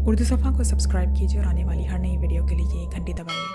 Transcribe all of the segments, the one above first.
उर्दू सफ़ा को सब्सक्राइब कीजिए और आने वाली हर नई वीडियो के लिए घंटी दबाइए।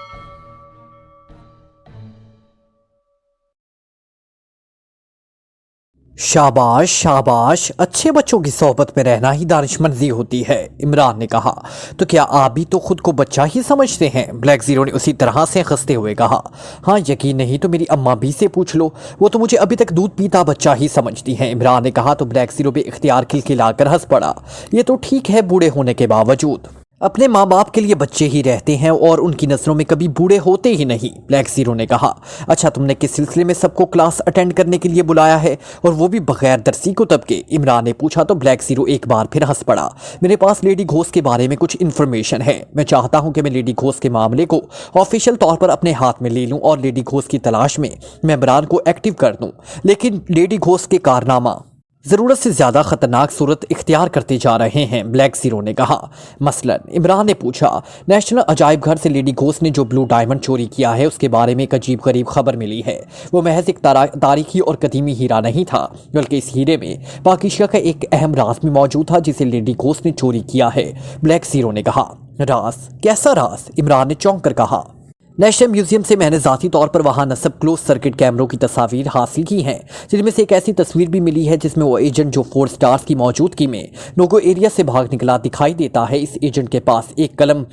शाबाश शाबाश, अच्छे बच्चों की सोहबत में रहना ही दानिशमंदी होती है, इमरान ने कहा। तो क्या आप भी तो खुद को बच्चा ही समझते हैं? ब्लैक ज़ीरो ने उसी तरह से हंसते हुए कहा। हाँ, यकीन नहीं तो मेरी अम्मा भी से पूछ लो, वो तो मुझे अभी तक दूध पीता बच्चा ही समझती हैं, इमरान ने कहा। तो ब्लैक ज़ीरो भी इख्तियार खिलखिलाकर हंस पड़ा। ये तो ठीक है, बूढ़े होने के बावजूद अपने माँ बाप के लिए बच्चे ही रहते हैं और उनकी नज़रों में कभी बूढ़े होते ही नहीं, ब्लैक ज़ीरो ने कहा। अच्छा, तुमने किस सिलसिले में सबको क्लास अटेंड करने के लिए बुलाया है, और वो भी बगैर दरसी कुतब के? इमरान ने पूछा। तो ब्लैक ज़ीरो एक बार फिर हंस पड़ा। मेरे पास लेडी घोस्ट के बारे में कुछ इन्फॉर्मेशन है। मैं चाहता हूँ कि मैं लेडी घोस्ट के मामले को ऑफिशियल तौर पर अपने हाथ में ले लूँ और लेडी घोस्ट की तलाश में मेंबरान को एक्टिव कर दूँ, लेकिन लेडी घोस्ट के कारनामा ज़रूरत से ज़्यादा ख़तरनाक सूरत इख्तियार करते जा रहे हैं, ब्लैक ज़ीरो ने कहा। मसलन, इमरान ने पूछा, नेशनल अजायब घर से लेडी घोस्ट ने जो ब्लू डायमंड चोरी किया है उसके बारे में एक अजीब गरीब खबर मिली है। वो महज एक तारीखी और कदीमी हीरा नहीं था, बल्कि इस हीरे में पाकिस्तान का एक अहम राज भी मौजूद था जिसे लेडी घोस्ट ने चोरी किया है, ब्लैक ज़ीरो ने कहा। राज? कैसा राज? इमरान ने चौंक कर कहा। नेशनल म्यूजियम से मैंने ज़ाती तौर पर वहां नस्ब क्लोज सर्किट कैमरों की तस्वीर हासिल की हैं, जिनमें से एक ऐसी तस्वीर भी मिली है जिसमें वो एजेंट जो 4 स्टार्स की मौजूदगी में नोगो एरिया से भाग निकला दिखाई देता है। इस एजेंट के पास एक कलम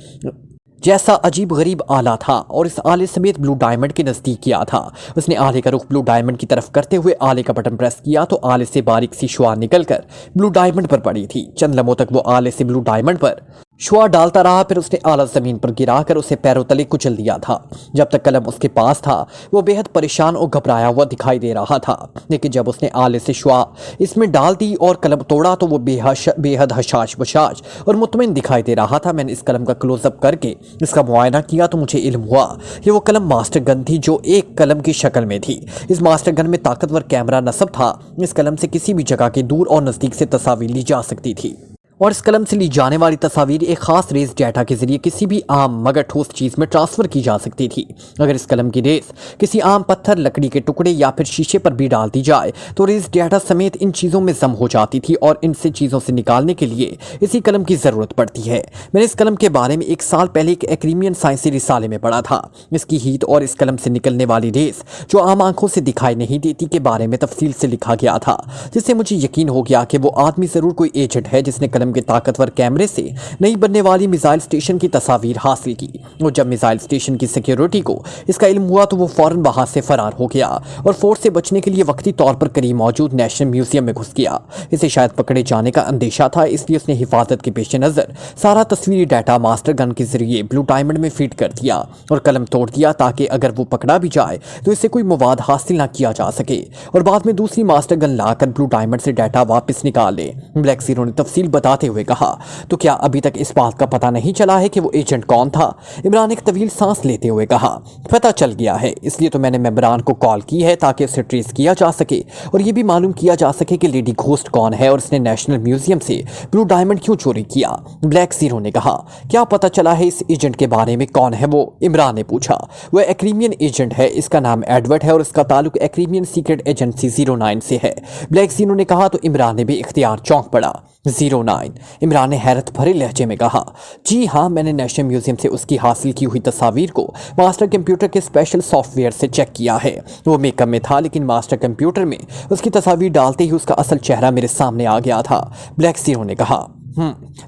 जैसा अजीब गरीब आला था और इस आले समेत ब्लू डायमंड के नज़दीक किया था। उसने आले का रुख ब्लू डायमंड की तरफ करते हुए आले का बटन प्रेस किया तो आले से बारीक सी शुआ निकलकर ब्लू डायमंड पर पड़ी थी। चंद लम्हों तक वो आले से ब्लू डायमंड पर शुआ डालता रहा, फिर उसने आला ज़मीन पर गिराकर उसे पैरों तले कुचल दिया था। जब तक कलम उसके पास था वो बेहद परेशान और घबराया हुआ दिखाई दे रहा था, लेकिन जब उसने आले से शुआ इसमें डाल दी और कलम तोड़ा तो वो बेहद हशाश बशाश और मुतमिन दिखाई दे रहा था। मैंने इस कलम का क्लोजअप करके इसका मुआयना किया तो मुझे इल्म हुआ कि वो कलम मास्टर गन थी जो एक कलम की शक्ल में थी। इस मास्टर गन में ताकतवर कैमरा नस्ब था। इस कलम से किसी भी जगह के दूर और नज़दीक से तस्वीर ली जा सकती थी और इस कलम से ली जाने वाली तस्वीर एक खास रेस डेटा के जरिए किसी भी आम मगर ठोस चीज़ में ट्रांसफ़र की जा सकती थी। अगर इस कलम की रेस किसी आम पत्थर, लकड़ी के टुकड़े या फिर शीशे पर भी डाल दी जाए तो रेस डेटा समेत इन चीज़ों में जम हो जाती थी और इनसे चीज़ों से निकालने के लिए इसी कलम की ज़रूरत पड़ती है। मैंने इस कलम के बारे में 1 साल पहले एक एक्रीमियन साइंसी रिसाले में पढ़ा था। इसकी हीट और इस कलम से निकलने वाली रेस जो आम आंखों से दिखाई नहीं देती के बारे में तफसील से लिखा गया था, जिससे मुझे यकीन हो गया कि वो आदमी ज़रूर कोई एजेंट है जिसने कलम के ताकतवर कैमरे से नई बनने वाली मिसाइल स्टेशन की तस्वीर हासिल की। और जब मिसाइल स्टेशन की सिक्योरिटी को इसका इल्म हुआ तो वो फौरन वहां से फरार हो गया और फोर्स से बचने के लिए वक्ती तौर पर करीब मौजूद नेशनल म्यूजियम में घुस गया। इसे शायद पकड़े जाने का अंदेशा था, इसलिए उसने हिफाजत के पेश नज़र सारा तस्वीरी डाटा मास्टर गन के जरिए ब्लू डायमंड में फीड कर दिया और कलम तोड़ दिया ताकि अगर वो पकड़ा भी जाए तो इससे कोई मवाद हासिल ना किया जा सके और बाद में दूसरी मास्टर गन लाकर ब्लू डायमंड से डाटा वापस निकाल ले, ब्लैक ज़ीरो ने तफसील बताते हुए कहा। तो क्या अभी तक इस बात का पता नहीं चला है कि वो एजेंट कौन था? इमरान एक तवील सांस लेते हुए कहा। पता चल गया है, इसलिए तो मैंने मेंबरान को कॉल की है ताकि उसे ट्रेस किया जा सके और ये भी मालूम किया जा सके कि लेडी घोस्ट कौन है और उसने नेशनल म्यूजियम से ब्लू डायमंड क्यों चोरी किया, ब्लैक ज़ीरो ने कहा। क्या पता चला है इस एजेंट के बारे में? कौन है वो? इमरान ने पूछा। वह एक्रीमियन एजेंट है, इसका नाम एडवर्ड है और इसका ताल्लुक एक्रीमियन सीक्रेट एजेंसी 09 से है, ब्लैक ज़ीरो ने कहा। तो इमरान ने भी इख्तियार चौंक पड़ा। 09? इमरान ने हैरत भरे लहजे में कहा। जी हाँ, मैंने नेशनल म्यूजियम से उसकी हासिल की हुई तस्वीर को मास्टर कंप्यूटर के स्पेशल सॉफ्टवेयर से चेक किया है। वो मेकअप में था, लेकिन मास्टर कंप्यूटर में उसकी तस्वीर डालते ही उसका असल चेहरा मेरे सामने आ गया था, ब्लैक ज़ीरो ने कहा।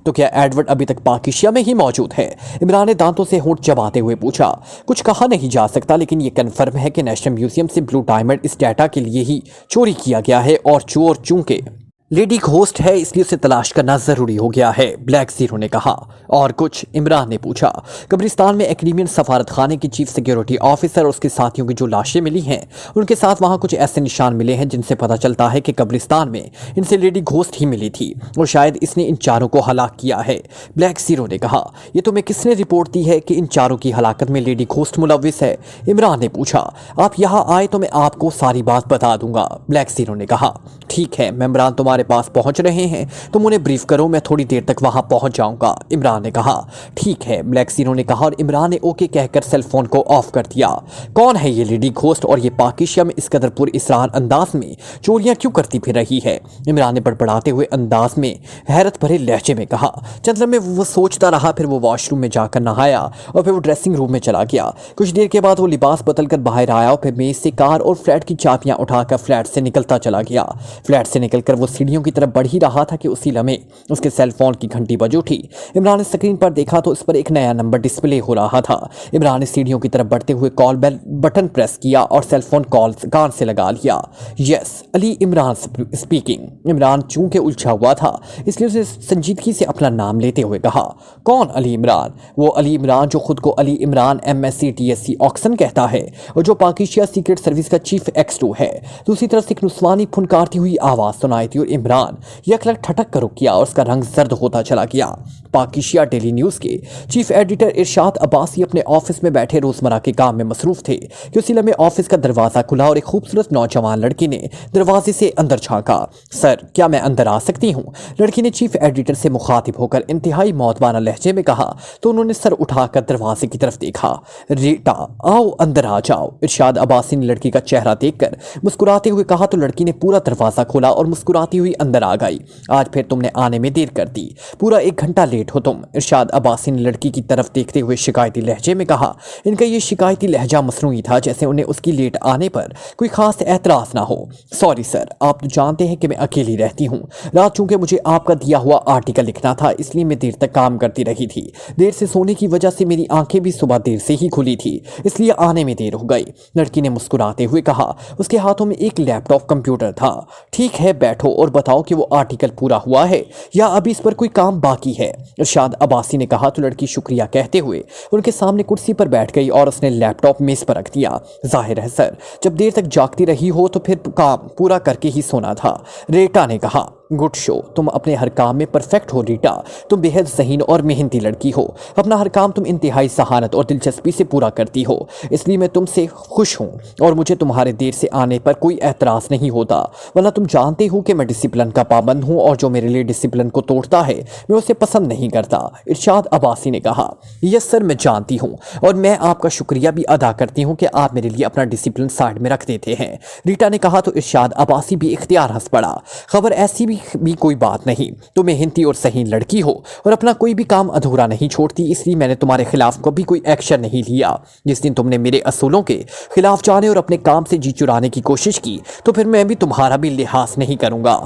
तो क्या एडवर्ड अभी तक पाकिस्तान में ही मौजूद है? इमरान ने दांतों से होंठ चबाते हुए पूछा। कुछ कहा नहीं जा सकता, लेकिन ये कन्फर्म है कि नेशनल म्यूजियम से ब्लू डायमंड इस डाटा के लिए ही चोरी किया गया है और चोर चूंकि लेडी घोस्ट है इसलिए उसे तलाश करना ज़रूरी हो गया है, ब्लैक ज़ीरो ने कहा। और कुछ? इमरान ने पूछा। कब्रिस्तान में एक्रीमियन सफारत खाने की चीफ सिक्योरिटी ऑफिसर और उसके साथियों की जो लाशें मिली हैं उनके साथ वहां कुछ ऐसे निशान मिले हैं जिनसे पता चलता है कि कब्रिस्तान में इनसे लेडी घोस्ट ही मिली थी और शायद इसने इन चारों को हलाक किया है, ब्लैक ज़ीरो ने कहा। ये तुम्हें किसने रिपोर्ट दी है कि इन चारों की हलाकत में लेडी घोस्ट मुलविस है? इमरान ने पूछा। आप यहाँ आए तो मैं आपको सारी बात बता दूंगा, ब्लैक ज़ीरो ने कहा। ठीक है, मेंबरान तुम्हारे तुम्हारे पास पहुंच रहे हैं, तुम उन्हें ब्रीफ करो, मैं थोड़ी देर तक वहां पहुंच जाऊंगा। इमरान ने कहा। ठीक है, ब्लैक ज़ीरो ने कहा और इमरान ने ओके कहकर सेल फोन को ऑफ कर दिया। कौन है ये लेडी घोस्ट और ये पाकिस्तान में इस कदर पुरअसरार अंदाज में चोरियां क्यों करती फिर रही है? इमरान ने बड़बड़ाते हुए अंदाज में हैरत भरे लहजे में कहा। चंद लम्हे वो सोचता रहा, फिर वो वॉशरूम में जाकर नहाया और फिर वो ड्रेसिंग रूम में चला गया। कुछ देर के बाद वो लिबास बदल कर बाहर आया और फिर मेज से कार और फ्लैट की चाबियां उठाकर फ्लैट से निकलता चला गया। फ्लैट से निकलकर वो सीढ़ियों की तरफ बढ़ ही रहा था कि उसी लम्हे उसके सेल फोन की घंटी बज उठी। इमरान ने स्क्रीन पर देखा तो उस पर एक नया नंबर डिस्प्ले हो रहा था। इमरान ने सीढ़ियों की तरफ बढ़ते हुए कॉल बेल बटन प्रेस किया और सेल फोन कॉल कान से लगा लिया। Yes, Ali Imran speaking. इमरान चूंकि उलझा हुआ था इसलिए उसे संजीदगी से अपना नाम लेते हुए कहा। कौन अली इमरान? वो अली इमरान जो खुद को Ali Imran MSc TSc Oxon कहता है और जो पाकिस्तान सीक्रेट सर्विस का चीफ X2 है। दूसरी तरफ से एक नुस्वानी फुनकारती हुई आवाज़ सुनाई थी और इमरान यकलक ठटक कर रुक गया और उसका रंग जर्द होता चला गया। पाकिस्तान डेली न्यूज़ के चीफ एडिटर इरशाद अब्बासी अपने ऑफिस में बैठे रोजमर्रा के काम में मसरूफ थे कि उसी लम्हे ऑफिस का दरवाज़ा खुला और एक खूबसूरत नौजवान लड़की ने दरवाजे से अंदर झांका। सर, क्या मैं अंदर आ सकती हूँ? लड़की ने चीफ एडिटर से मुखातिब होकर इंतहाई मौतबाना लहजे में कहा तो उन्होंने सर उठाकर दरवाजे की तरफ देखा। रीटा, आओ अंदर आ जाओ। इरशाद अब्बासी ने लड़की का चेहरा देखकर मुस्कुराते हुए कहा तो लड़की ने पूरा दरवाज़ा खोला और मुस्कुराती हुई अंदर आ गई। आज फिर तुमने आने में देर कर दी, पूरा 1 घंटा लेट हो तुम। इरशाद अब्बासी ने लड़की की तरफ देखते हुए शिकायती लहजे में कहा। इनका ये शिकायती लहजा मसनूई था, जैसे उन्हें उसकी लेट आने पर कोई खास एतराज़ ना हो। सॉरी सर, आप तो जानते हैं कि मैं अकेली रहती हूँ। रात चूंकि मुझे आपका दिया हुआ आर्टिकल लिखना था इसलिए मैं देर तक काम करती रही थी। देर से सोने की वजह से मेरी आंखें भी सुबह देर से ही खुली थी, इसलिए आने में देर हो गई। लड़की ने मुस्कुराते हुए कहा। उसके हाथों में एक लैपटॉप कंप्यूटर था। ठीक है, बैठो और बताओ कि वो आर्टिकल पूरा हुआ है या अभी इस पर कोई काम बाकी है? इरशाद अब्बासी ने कहा तो लड़की शुक्रिया कहते हुए उनके सामने कुर्सी पर बैठ गई और उसने लैपटॉप मेज पर रख दिया। जाहिर है सर, जब देर तक जागती रही हो तो फिर काम पूरा करके ही सोना था। रीटा ने कहा। गुड शो, तुम अपने हर काम में परफेक्ट हो रीटा। तुम बेहद ज़हीन और मेहनती लड़की हो। अपना हर काम तुम इंतहाई सहानत और दिलचस्पी से पूरा करती हो, इसलिए मैं तुमसे खुश हूँ और मुझे तुम्हारे देर से आने पर कोई एतराज़ नहीं होता। वरना तुम जानते हो कि मैं डिसिप्लिन का पाबंद हूँ और जो मेरे लिए डिसिप्लिन को तोड़ता है मैं उसे पसंद नहीं करता। इरशाद अब्बासी ने कहा। यस सर, मैं जानती हूँ और मैं आपका शुक्रिया भी अदा करती हूँ कि आप मेरे लिए अपना डिसिप्लिन साइड में रख देते हैं, रीटा ने कहा तो इरशाद अब्बासी भी इख्तियार हंस पड़ा। खबर ऐसी भी कोई बात नहीं, तुम मेहनती और सही लड़की हो और अपना कोई भी काम अधूरा नहीं छोड़ती, इसलिए मैंने तुम्हारे खिलाफ कभी कोई एक्शन नहीं लिया। जिस दिन तुमने मेरे असूलों के खिलाफ जाने और अपने काम से जी चुराने की कोशिश की तो फिर मैं भी तुम्हारा भी लिहाज नहीं करूंगा।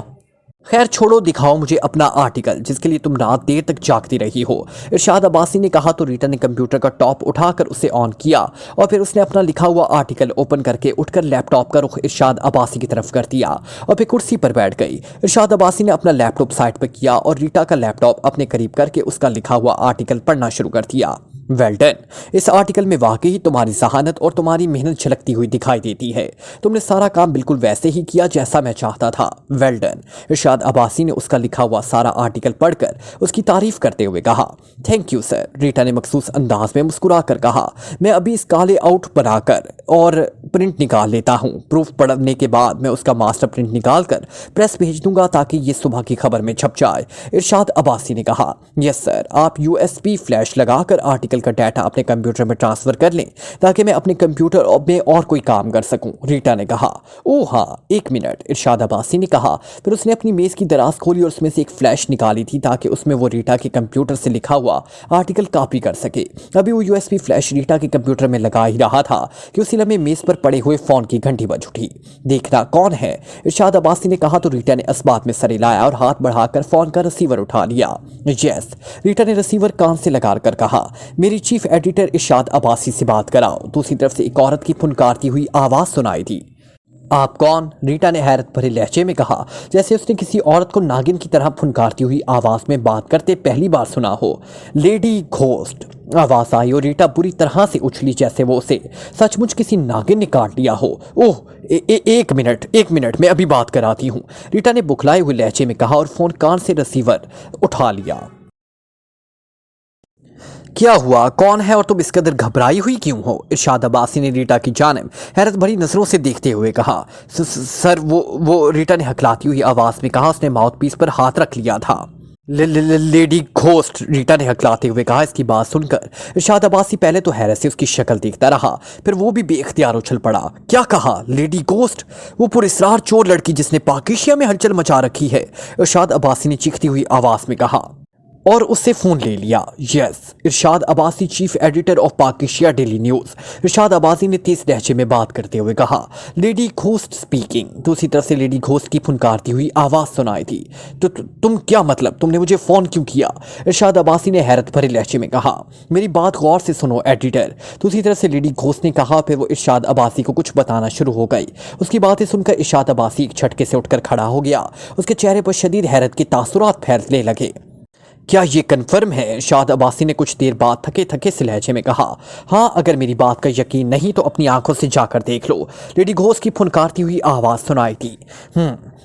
खैर छोड़ो, दिखाओ मुझे अपना आर्टिकल जिसके लिए तुम रात देर तक जागती रही हो। इरशाद अब्बासी ने कहा तो रीटा ने कंप्यूटर का टॉप उठाकर उसे ऑन किया और फिर उसने अपना लिखा हुआ आर्टिकल ओपन करके उठकर लैपटॉप का रुख इरशाद अब्बासी की तरफ कर दिया और फिर कुर्सी पर बैठ गई। इरशाद अब्बासी ने अपना लैपटॉप साइड पर किया और रीटा का लैपटॉप अपने करीब करके उसका लिखा हुआ आर्टिकल पढ़ना शुरू कर दिया। वेल डन, इस आर्टिकल में वाकई ही तुम्हारी जहानत और तुम्हारी मेहनत झलकती हुई दिखाई देती है। तुमने सारा काम बिल्कुल वैसे ही किया जैसा मैं चाहता था। Well done. इरशाद अब्बासी ने उसका लिखा हुआ सारा आर्टिकल पढ़कर उसकी तारीफ करते हुए कहा। थैंक यू सर, रीटा ने मखसूस अंदाज में मुस्कुरा कर कहा। मैं अभी इसका लेआउट बनाकर और प्रिंट निकाल लेता हूँ। प्रूफ पढ़ने के बाद मैं उसका मास्टर प्रिंट निकाल कर प्रेस भेज दूंगा ताकि ये सुबह की खबर में छप जाए। इरशाद अब्बासी ने कहा। यस सर, आप USB फ्लैश लगाकर आर्टिकल का डाटा अपने कंप्यूटर में ट्रांसफर कर लें ताकि मैं अपने कंप्यूटर में और कोई काम कर सकूं, रीटा ने कहा। ओह हाँ, 1 मिनट, इरशाद अब्बासी ने कहा। फिर उसने अपनी मेज की दराज खोली और उसमें से एक फ्लैश निकाली थी ताकि उसमें वो रीटा के कंप्यूटर से लिखा हुआ आर्टिकल कॉपी कर सके। अभी वो USB फ्लैश रीटा के कंप्यूटर में लगा ही रहा था कि उसी लम्हे मेज पर पड़े हुए फोन की घंटी बज उठी। देखना कौन है? इरशाद अब्बासी ने कहा तो रीटा ने इस्बात में सर हिलाया और हाथ बढ़ाकर फोन का रिसीवर उठा लिया। यस, रीटा ने रिसीवर कान से लगाकर कहा। मेरी चीफ एडिटर इरशाद अब्बासी से बात कराओ। दूसरी तरफ से एक औरत की फुनकारती हुई आवाज सुनाई दी। आप कौन? रीटा ने हैरत भरे लहजे में कहा, जैसे उसने किसी औरत को नागिन की तरह फुनकारती हुई आवाज में बात करते पहली बार सुना हो। लेडी घोस्ट, आवाज आई और रीटा बुरी तरह से उछली जैसे वो उसे सचमुच किसी नागिन ने काट लिया हो। ओह, एक मिनट, मैं अभी बात कराती हूँ, रीटा ने बुखलाए हुए लहजे में कहा और फोन कान से रिसीवर उठा लिया। क्या हुआ, कौन है और तुम इस कदर घबराई हुई क्यों हो? इरशाद अब्बासी ने रीटा की जानिब हैरत भरी नजरों से देखते हुए कहा। सर वो रीटा ने हकलाती हुई आवाज में कहा। उसने माउथ पीस पर हाथ रख लिया था। लेडी घोस्ट, रीटा ने हकलाते हुए कहा। इसकी बात सुनकर इरशाद अब्बासी पहले तो हैरत से उसकी शक्ल देखता रहा, फिर वो भी बेख्तियार उछल पड़ा। क्या कहा? Lady ghost? वो पुरस्रार चोर लड़की जिसने पाकिस्तान में हलचल मचा रखी है, इरशाद अब्बासी ने चीखती हुई आवाज में कहा, और उससे फोन ले लिया। Yes, Irshad Abbasi, chief editor of Pakistan daily news, Irshad Abbasi ने तेज लहजे में बात करते हुए कहा। Lady ghost speaking. दूसरी तरफ से लेडी घोस्ट की फुनकारती हुई आवाज सुनाई थी। तो तुम क्या मतलब, तुमने मुझे फोन क्यों किया? इरशाद अब्बासी ने हैरत भरे लहजे में कहा। मेरी बात गौर से सुनो एडिटर, दूसरी तरफ से लेडी घोस्ट ने कहा। फिर वो इरशाद अब्बासी को कुछ बताना शुरू हो गई। उसकी बातें सुनकर इरशाद अब्बासी एक झटके से उठकर खड़ा हो गया। उसके चेहरे पर शदीद हैरत के तासुरात फैलने लगे। क्या ये कन्फर्म है? इरशाद अब्बासी ने कुछ देर बाद थके थके से लहजे में कहा। हाँ, अगर मेरी बात का यकीन नहीं तो अपनी आंखों से जाकर देख लो, लेडी घोस्ट की फुनकारती हुई आवाज सुनाई थी।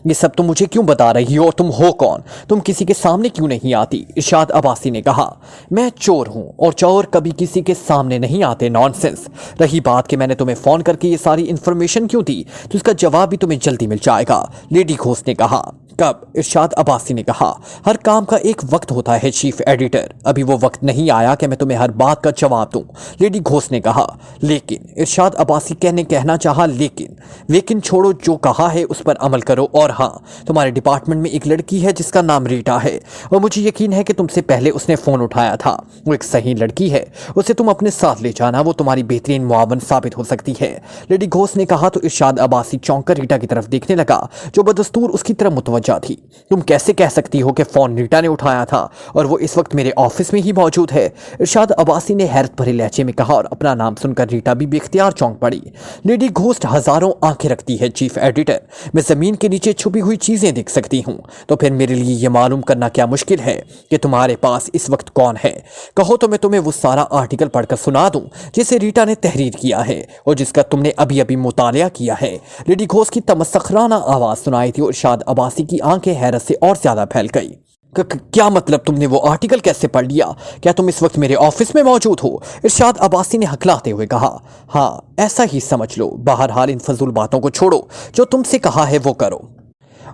ये सब तुम मुझे क्यों बता रही हो? तुम हो कौन? तुम किसी के सामने क्यों नहीं आती? इरशाद अब्बासी ने कहा। मैं चोर हूं और चोर कभी किसी के सामने नहीं आते। नॉनसेंस। रही बात कि मैंने तुम्हें फोन करके ये सारी इंफॉर्मेशन क्यों दी, तो इसका जवाब भी तुम्हें जल्दी मिल जाएगा, लेडी घोस्ट ने कहा। कब? इरशाद अब्बासी ने कहा। हर काम का एक वक्त होता है चीफ एडिटर, अभी वो वक्त नहीं आया कि मैं तुम्हें हर बात का जवाब दूं, लेडी घोस्ट ने कहा। लेकिन, इरशाद अब्बासी कहना चाहा। लेकिन छोड़ो, जो कहा है उस पर अमल करो। और हाँ, तुम्हारे डिपार्टमेंट में एक लड़की है जिसका नाम रीटा है, और मुझे यकीन है कि तुमसे पहले उसने फोन उठाया था। वो एक सही लड़की है, उसे तुम अपने साथ ले जाना, वो तुम्हारी बेहतरीन मुआवन साबित हो सकती है, लेडी घोस्ट ने कहा। तो इरशाद अब्बासी चौंक कर रीटा की तरफ देखने लगा, जो बदस्तूर उसकी तरफ मुतवज्जा थी। तुम कैसे कह सकती हो कि फोन रीटा ने उठाया था और वो इस वक्त मेरे ऑफिस में ही मौजूद है? इरशाद अब्बासी ने हैरत भरे लहजे में कहा, और अपना नाम सुनकर रीटा भी बेख्तियार चौंक पड़ी। लेडी घोस्ट हजारों आंखें रखती है चीफ एडिटर, मैं जमीन के नीचे छुपी हुई चीजें देख सकती हूँ, तो फिर मेरे लिए ये मालूम करना क्या मुश्किल है कि तुम्हारे पास इस वक्त कौन है? कहो तो मैं तुम्हें वो सारा आर्टिकल पढ़कर सुना दूं जिसे रीटा ने तहरीर किया है और जिसका तुमने अभी अभी मुतालिया किया है। लेडी घोस्ट की तमस्सखराना आवाज सुनाई थी और इरशाद अब्बासी की आंखें हैरत से और ज्यादा फैल गई। क्या मतलब, तुमने वो आर्टिकल कैसे पढ़ लिया? क्या तुम इस वक्त मेरे ऑफिस में मौजूद हो? इरशाद अब्बासी ने हकलाते हुए कहा। हाँ, ऐसा ही समझ लो। बहरहाल इन फजूल बातों को छोड़ो, जो तुमसे कहा है वो करो,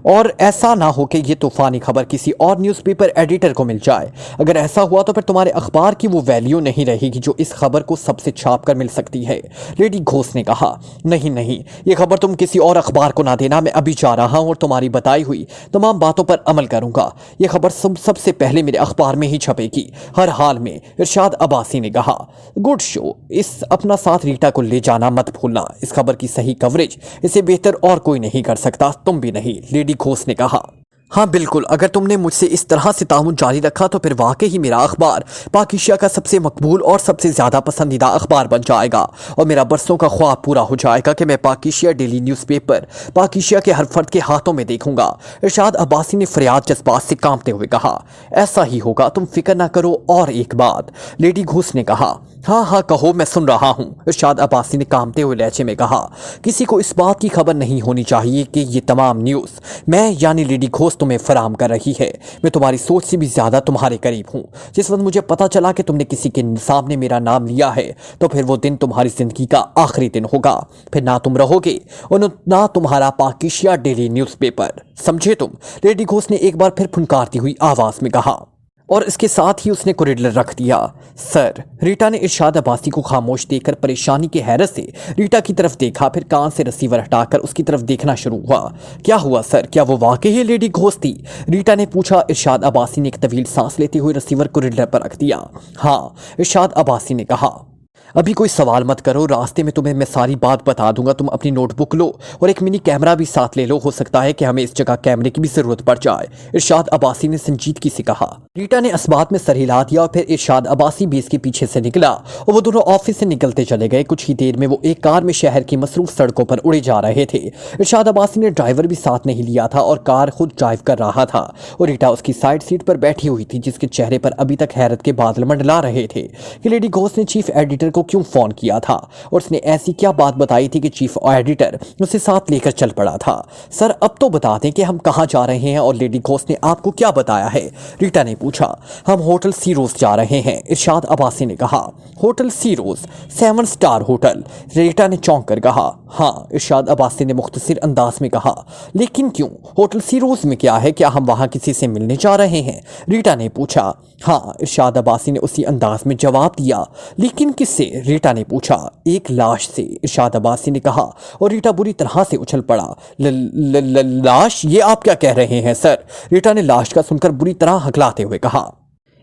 और ऐसा ना हो कि ये तूफानी खबर किसी और न्यूज़पेपर एडिटर को मिल जाए। अगर ऐसा हुआ तो फिर तुम्हारे अखबार की वो वैल्यू नहीं रहेगी जो इस खबर को सबसे छाप कर मिल सकती है, लेडी घोस्ट ने कहा। नहीं, ये खबर तुम किसी और अखबार को ना देना, मैं अभी जा रहा हूं और तुम्हारी बताई हुई तमाम बातों पर अमल करूंगा। ये खबर सबसे पहले मेरे अखबार में ही छपेगी, हर हाल में, इरशाद अब्बासी ने कहा। गुड शो, इस अपना साथ रीटा को ले जाना मत भूलना। इस खबर की सही कवरेज इससे बेहतर और कोई नहीं कर सकता, तुम भी नहीं, लेडी घोस्ट ने कहा। हाँ बिल्कुल, अगर तुमने मुझसे इस तरह से ताउन जारी रखा तो फिर वाकई ही मेरा अखबार पाकिस्तान का सबसे मकबूल और सबसे ज़्यादा पसंदीदा अखबार बन जाएगा, और मेरा बरसों का ख्वाब पूरा हो जाएगा कि मैं पाकिस्तान डेली न्यूज़पेपर पाकिस्तान के हर फर्द के हाथों में देखूंगा। इरशाद अब्बासी ने फरियाद जज्बात से कांपते हुए कहा। ऐसा ही होगा, तुम फिक्र ना करो। और एक बात, लेडी घोस्ट ने कहा। हाँ, कहो, मैं सुन रहा हूँ, इरशाद अब्बासी ने कांपते हुए लहजे में कहा। किसी को इस बात की खबर नहीं होनी चाहिए कि ये तमाम न्यूज़ मैं यानी लेडी घोस्ट तुम्हें फराम कर रही है। मैं तुम्हारी सोच से भी ज्यादा तुम्हारे करीब हूँ। जिस वक्त मुझे पता चला कि तुमने किसी के सामने मेरा नाम लिया है, तो फिर वो दिन तुम्हारी जिंदगी का आखिरी दिन होगा। फिर ना तुम रहोगे और ना तुम्हारा पाकिस्तान डेली न्यूज़पेपर, समझे तुम? लेडी घोस्ट ने एक बार फिर फुनकारती हुई आवाज में कहा, और इसके साथ ही उसने कुरिडलर रख दिया। सर, रीटा ने इरशाद अब्बासी को खामोश देखकर परेशानी की हैरत से रीटा की तरफ देखा, फिर कान से रिसीवर हटाकर उसकी तरफ देखना शुरू हुआ। क्या हुआ सर, क्या वो वाकई ही लेडी घोस्ट थी? रीटा ने पूछा। इरशाद अब्बासी ने एक तवील सांस लेते हुए रिसीवर कुरिडलर पर रख दिया। हाँ, इरशाद अब्बासी ने कहा। अभी कोई सवाल मत करो, रास्ते में तुम्हें मैं सारी बात बता दूंगा। तुम अपनी नोटबुक लो और एक मिनी कैमरा भी साथ ले लो, हो सकता है कि हमें इस जगह कैमरे की भी जरूरत पड़ जाए, इरशाद अब्बासी ने संजीदगी से कहा। रीटा ने असबात में सर हिला दिया और फिर इरशाद अब्बासी भी इसके पीछे से निकला और वो दोनों ऑफिस से निकलते चले गए। कुछ ही देर में वो एक कार में शहर की मसरूफ सड़कों पर उड़े जा रहे थे। इरशाद अब्बासी ने ड्राइवर भी साथ नहीं लिया था और कार खुद ड्राइव कर रहा था, और रीटा उसकी साइड सीट पर बैठी हुई थी, जिसके चेहरे पर अभी तक हैरत के बादल मंडला रहे थे कि लेडी घोस्ट ने चीफ एडिटर को क्यों फ़ोन किया था और उसने ऐसी क्या बात बताई थी कि चीफ एडिटर उसे साथ लेकर चल पड़ा था। सर अब तो बता दें कि हम कहाँ जा रहे हैं और लेडी घोष ने आपको क्या बताया है, रीटा ने पूछा। हम होटल सीरोज जा रहे हैं, इरशाद अब्बासी ने कहा। होटल सीरोज 7 स्टार होटल, रीटा ने चौंक कर कहा। हाँ, इरशाद अब्बासी ने मुख्तसर अंदाज में कहा। लेकिन क्यों, होटल सीरोज में क्या है, क्या हम वहाँ किसी से मिलने जा रहे हैं, रीटा ने पूछा। हाँ, इरशाद अब्बासी ने उसी अंदाज में जवाब दिया। लेकिन किससे, रीटा ने पूछा। एक लाश से, इरशाद अब्बासी ने कहा और रीटा बुरी तरह से उछल पड़ा। लाश, ये आप क्या कह रहे हैं सर, रीटा ने लाश का सुनकर बुरी तरह हकलाते हुए कहा।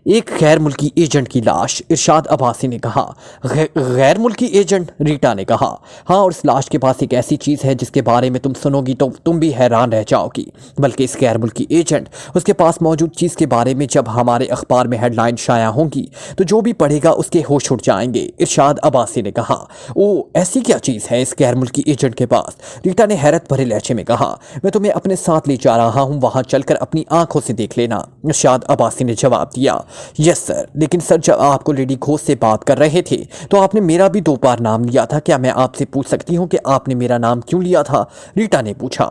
एक गैर मुल्की एजेंट की लाश, इरशाद अब्बासी ने कहा। गैर मुल्की एजेंट, रीटा ने कहा। हाँ, और इस लाश के पास एक ऐसी चीज़ है जिसके बारे में तुम सुनोगी तो तुम भी हैरान रह जाओगी। बल्कि इस गैर मुल्की एजेंट उसके पास मौजूद चीज़ के बारे में जब हमारे अखबार में हेडलाइन शाया होंगी तो जो भी पढ़ेगा उसके होश उड़ जाएंगे, इरशाद अब्बासी ने कहा। ओ, ऐसी क्या चीज़ है इस गैर मुल्की एजेंट के पास, रीटा ने हैरत भरे लहजे में कहा। मैं तुम्हें अपने साथ ले जा रहा हूँ, वहाँ चलकर अपनी आंखों से देख लेना, इरशाद अब्बासी ने जवाब दिया। यस सर, लेकिन सर जब आपको लेडी घोष से बात कर रहे थे तो आपने मेरा भी 2 बार नाम लिया था, क्या मैं आपसे पूछ सकती हूँ कि आपने मेरा नाम क्यों लिया था, रीटा ने पूछा।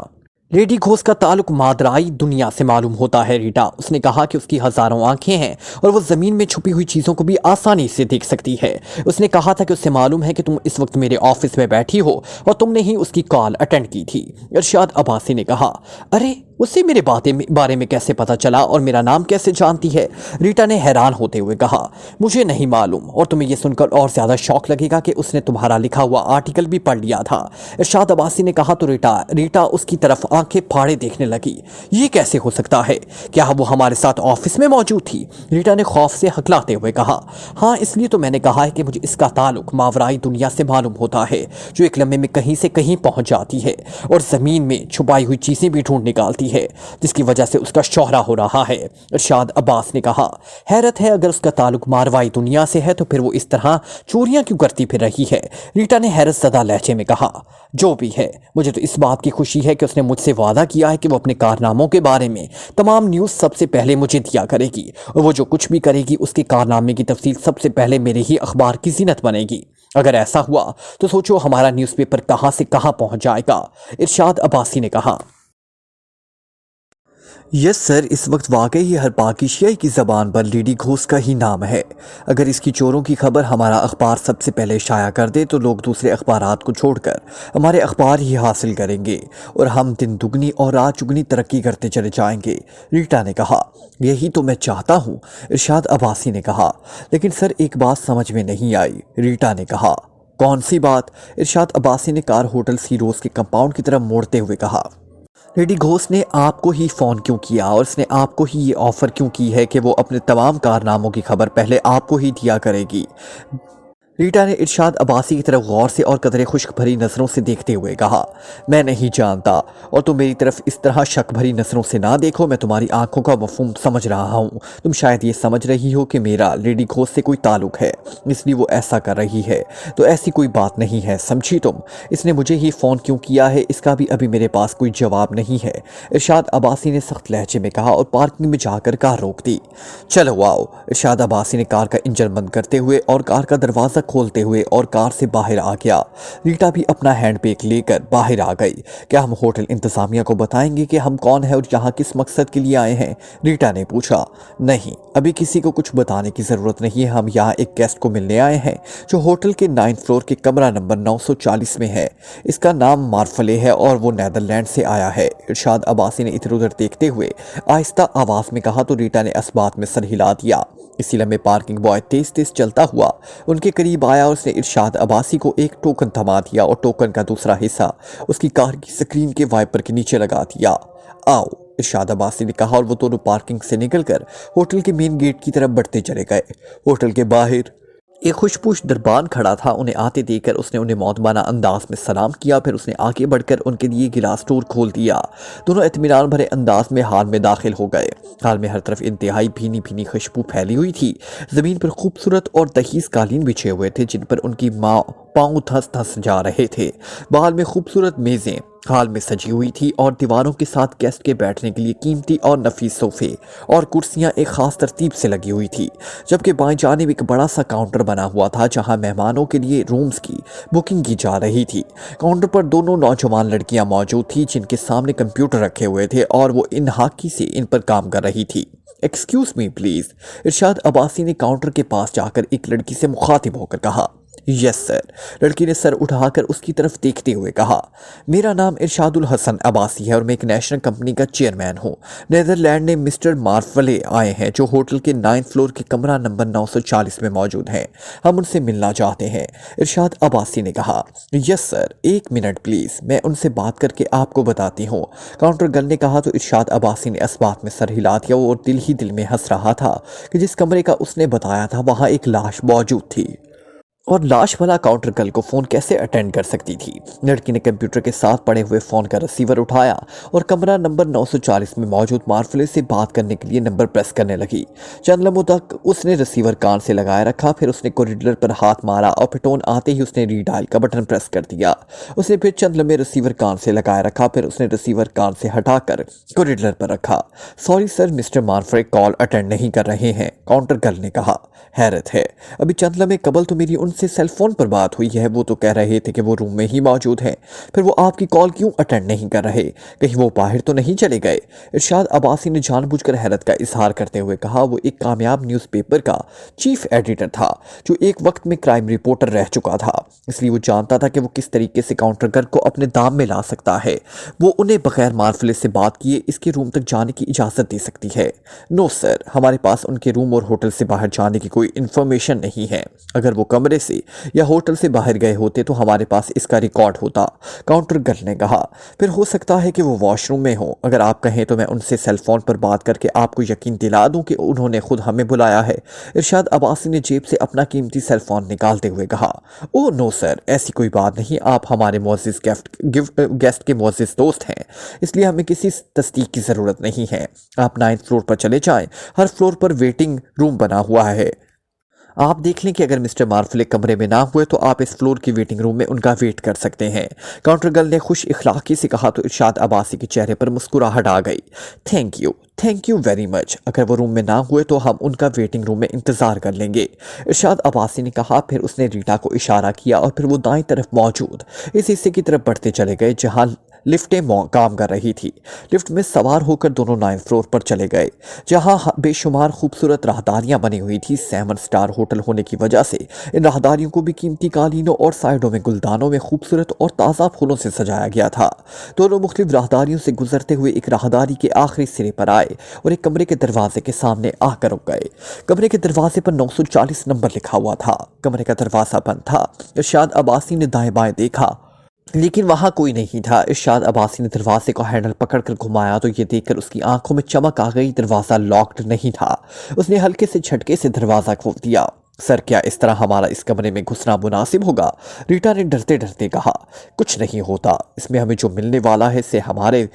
लेडी घोष का ताल्लुक मादराई दुनिया से मालूम होता है रीटा, उसने कहा कि उसकी हजारों आंखें हैं और वो जमीन में छुपी हुई चीजों को भी आसानी से देख सकती है। उसने कहा था कि उसे मालूम है कि तुम इस वक्त मेरे ऑफिस में बैठी हो और तुमने ही उसकी कॉल अटेंड की थी, इरशाद अब्बासी ने कहा। अरे, उसे मेरे बारे में कैसे पता चला और मेरा नाम कैसे जानती है, रीटा ने हैरान होते हुए कहा। मुझे नहीं मालूम, और तुम्हें यह सुनकर और ज्यादा शौक लगेगा कि उसने तुम्हारा लिखा हुआ आर्टिकल भी पढ़ लिया था, इरशाद अब्बासी ने कहा। तो रीटा उसकी तरफ आंखें फाड़े देखने लगी। ये कैसे हो सकता है, क्या वो हमारे साथ ऑफिस में मौजूद थी, रीटा ने खौफ से हकलाते हुए कहा। हाँ, इसलिए तो मैंने कहा है कि मुझे इसका ताल्लुक मावराई दुनिया से मालूम होता है, जो एक लम्हे में कहीं से कहीं पहुंच जाती है और जमीन में छुपाई हुई चीजें भी ढूंढ निकालती है, जिसकी वजह से उसका शोहरा हो रहा है, इरशाद अब्बास ने कहा। हैरत है, अगर उसका ताल्लुक मारवाई दुनिया से है तो फिर वो इस तरह चोरियां क्यों करती फिर रही है, रीटा ने हैरत ज़दा लहजे में कहा। जो भी है, मुझे तो इस बात की खुशी है कि उसने मुझसे वादा किया है कि वो अपने कारनामों के बारे में तमाम न्यूज़ सबसे पहले मुझे दिया करेगी और वो जो कुछ भी करेगी उसके कारनामे की तफसील सबसे पहले मेरे ही अखबार की ज़ीनत बनेगी। अगर ऐसा हुआ तो सोचो हमारा न्यूज़पेपर कहाँ से कहाँ पहुँच जाएगा, इरशाद अब्बासी ने कहा। यस सर, इस वक्त वाकई हर पाकिस्तानी की ज़बान पर लेडी घोष का ही नाम है। अगर इसकी चोरों की खबर हमारा अखबार सबसे पहले शाया कर दे तो लोग दूसरे अखबारात को छोड़कर हमारे अखबार ही हासिल करेंगे और हम दिन दुगनी और रात चुगनी तरक्की करते चले जाएंगे, रीटा ने कहा। यही तो मैं चाहता हूँ, इरशाद अब्बासी ने कहा। लेकिन सर एक बात समझ में नहीं आई, रीटा ने कहा। कौन सी बात, इरशाद अब्बासी ने कार होटल सीरोज के कंपाउंड की तरफ मोड़ते हुए कहा। लेडी घोष ने आपको ही फ़ोन क्यों किया और उसने आपको ही ये ऑफ़र क्यों की है कि वो अपने तमाम कारनामों की खबर पहले आपको ही दिया करेगी, रीटा ने इरशाद अब्बासी की तरफ गौर से और कदरे खुश्क भरी नज़रों से देखते हुए कहा। मैं नहीं जानता और तुम मेरी तरफ इस तरह शक भरी नज़रों से ना देखो, मैं तुम्हारी आंखों का मफहूम समझ रहा हूँ। तुम शायद ये समझ रही हो कि मेरा लेडी घोष से कोई ताल्लुक है इसलिए वो ऐसा कर रही है, तो ऐसी कोई बात नहीं है, समझी तुम। इसने मुझे ही फ़ोन क्यों किया है इसका भी अभी मेरे पास कोई जवाब नहीं है, इरशाद अब्बासी ने सख्त लहजे में कहा और पार्किंग में जाकर कार रोक दी। चलो आओ, इरशाद अब्बासी ने कार का इंजन बंद करते हुए और कार का दरवाज़ा खोलते हुए और कार से बाहर आ गया। रीटा भी अपना हैंड बैग लेकर बाहर आ गई। क्या हम होटल इंतजामिया को बताएंगे कि हम कौन है और यहाँ किस मकसद के लिए आए हैं, रीटा ने पूछा। नहीं, अभी किसी को कुछ बताने की ज़रूरत नहीं है, हम यहाँ एक गेस्ट को मिलने आए हैं जो होटल के 9th फ्लोर के कमरा नंबर 940 में है। इसका नाम मार्फले है और वो नीदरलैंड से आया है, इरशाद अब्बासी ने इधर उधर देखते हुए आहिस्ता आवाज़ में कहा। तो रीटा ने इस बात में सर हिला दिया। इसी लम्हे पार्किंग बॉय तेज तेज चलता हुआ उनके करीब आया और उसने इरशाद अब्बासी को एक टोकन थमा दिया और टोकन का दूसरा हिस्सा उसकी कार की स्क्रीन के वाइपर के नीचे लगा दिया। आओ, इरशाद अब्बासी ने कहा और वो दोनों पार्किंग से निकलकर होटल के मेन गेट की तरफ बढ़ते चले गए। होटल के बाहर एक खुशपूश दरबान खड़ा था। उन्हें आते देखकर उसने उन्हें मौतबाना अंदाज में सलाम किया, फिर उसने आगे बढ़कर उनके लिए गिलास टूर खोल दिया। दोनों इत्मीनान भरे अंदाज में हाल में दाखिल हो गए। हाल में हर तरफ इंतहाई भीनी भीनी खुशबू फैली हुई थी। ज़मीन पर खूबसूरत और दहीज कालीन बिछे हुए थे जिन पर उनकी माँ पाँव धंस धंस जा रहे थे। बाहर में खूबसूरत मेज़ें हाल में सजी हुई थी और दीवारों के साथ गेस्ट के बैठने के लिए कीमती और नफीस सोफे और कुर्सियां एक खास तरतीब से लगी हुई थी, जबकि बाएं जानिब एक बड़ा सा काउंटर बना हुआ था जहां मेहमानों के लिए रूम्स की बुकिंग की जा रही थी। काउंटर पर दोनों नौजवान लड़कियां मौजूद थी जिनके सामने कंप्यूटर रखे हुए थे और वो इन्हाकी से इन पर काम कर रही थी। एक्सक्यूज मी प्लीज, इरशाद अब्बासी ने काउंटर के पास जाकर एक लड़की से मुखातिब होकर कहा। यस सर, लड़की ने सर उठाकर उसकी तरफ देखते हुए कहा। मेरा नाम इरशादुल हसन अब्बासी है और मैं एक नेशनल कंपनी का चेयरमैन हूँ। नीदरलैंड में मिस्टर मार्फले आए हैं जो होटल के 9th फ्लोर के कमरा नंबर 940 में मौजूद हैं। हम उनसे मिलना चाहते हैं, इरशाद अब्बासी ने कहा। यस सर, 1 मिनट प्लीज़, मैं उनसे बात करके आपको बताती हूँ, काउंटर गर्ल ने कहा। तो इरशाद अब्बासी ने इस बात में सर हिला दिया और दिल ही दिल में हंस रहा था कि जिस कमरे का उसने बताया था वहाँ एक लाश मौजूद थी और लाश वाला काउंटर गर्ल को फ़ोन कैसे अटेंड कर सकती थी। लड़की ने कंप्यूटर के साथ पड़े हुए फ़ोन का रिसीवर उठाया और कमरा नंबर 940 में मौजूद मार्फले से बात करने के लिए नंबर प्रेस करने लगी। चंद लम्हों तक उसने रिसीवर कान से लगाए रखा, फिर उसने कॉरिडोर पर हाथ मारा और फिर टोन आते ही उसने रीडायल का बटन प्रेस कर दिया। उसने फिर चंद लम्हे रिसीवर कान से लगाए रखा, फिर उसने रिसीवर कान से हटाकर कॉरिडोर पर रखा। Sorry sir, mister Marfley call attend नहीं कर रहे हैं, काउंटर गर्ल ने कहा। हैरत है, अभी चंद लम्हे कबल तो मेरी उनसे सेल फोन पर बात हुई है, वो तो कह रहे थे कि वो रूम में ही मौजूद हैं, फिर वो आपकी कॉल क्यों अटेंड नहीं कर रहे, कहीं वो बाहर तो नहीं चले गए। इरशाद अब्बासी ने जानबूझकर हैरत का इजहार करते हुए कहा। वो एक कामयाब न्यूज़पेपर का चीफ एडिटर था जो एक वक्त में क्राइम रिपोर्टर रह चुका था, इसलिए वो जानता था कि वो किस तरीके से काउंटर गर्ल को अपने दाम में ला सकता है। वो उन्हें बगैर मार्फले से बात किए इसके रूम तक जाने की इजाज़त दे सकती है। नो सर, हमारे पास उनके रूम और होटल से बाहर जाने की कोई इंफॉर्मेशन नहीं है। अगर वो कमरे से या होटल से बाहर गए होते तो हमारे पास इसका रिकॉर्ड होता, काउंटर गर्ल ने कहा। फिर हो सकता है कि वो वॉशरूम में हो, अगर आप कहें तो मैं उनसे सेल फोन पर बात करके आपको यकीन दिला दूं कि उन्होंने खुद हमें बुलाया है। इरशाद अब्बासी ने जेब से अपना कीमती सेल फोन निकालते हुए कहा। ओह नो सर, ऐसी कोई बात नहीं, आप हमारे मुअज़्ज़िज़ गेस्ट के मुअज़्ज़िज़ दोस्त हैं, इसलिए हमें किसी तस्दीक की ज़रूरत नहीं है। आप 9th फ्लोर पर चले जाएं, हर फ्लोर पर वेटिंग रूम बना हुआ है। आप देख लें कि अगर मिस्टर मार्फले कमरे में ना हुए तो आप इस फ्लोर की वेटिंग रूम में उनका वेट कर सकते हैं, काउंटर गर्ल ने खुश इखलाकी से कहा। तो इरशाद अब्बासी के चेहरे पर मुस्कुराहट आ गई। थैंक यू वेरी मच, अगर वो रूम में ना हुए तो हम उनका वेटिंग रूम में इंतज़ार कर लेंगे, इरशाद अब्बासी ने कहा। फिर उसने रीटा को इशारा किया और फिर वो दाएं तरफ मौजूद इस हिस्से की तरफ बढ़ते चले गए जहां लिफ्टें काम कर रही थी। लिफ्ट में सवार होकर दोनों 9th फ्लोर पर चले गए जहां बेशुमार खूबसूरत राहदारियां बनी हुई थी। 7 स्टार होटल होने की वजह से इन राहदारियों को भी कीमती कालीनों और साइडों में गुलदानों में खूबसूरत और ताज़ा फूलों से सजाया गया था। दोनों मुख्तलिफ राहदारियों से गुजरते हुए एक राहदारी के आखिरी सिरे पर आए और एक कमरे के दरवाजे के सामने आकर रुक गए। कमरे के दरवाजे पर 940 नंबर लिखा हुआ था। कमरे का दरवाज़ा बंद था। इरशाद अब्बासी ने दाएं बाएं देखा लेकिन वहां कोई नहीं था। इरशाद अब्बासी ने दरवाजे का हैंडल पकड़कर घुमाया तो ये देखकर उसकी आंखों में चमक आ गई, दरवाज़ा लॉक्ड नहीं था। उसने हल्के से झटके से दरवाज़ा खोल दिया। सर, क्या इस तरह हमारा इस कमरे में घुसना मुनासिब होगा, रीटा ने डरते डरते कहा। कुछ नहीं होता, इसमें हमें जो मिलने वाला है इससे हमारे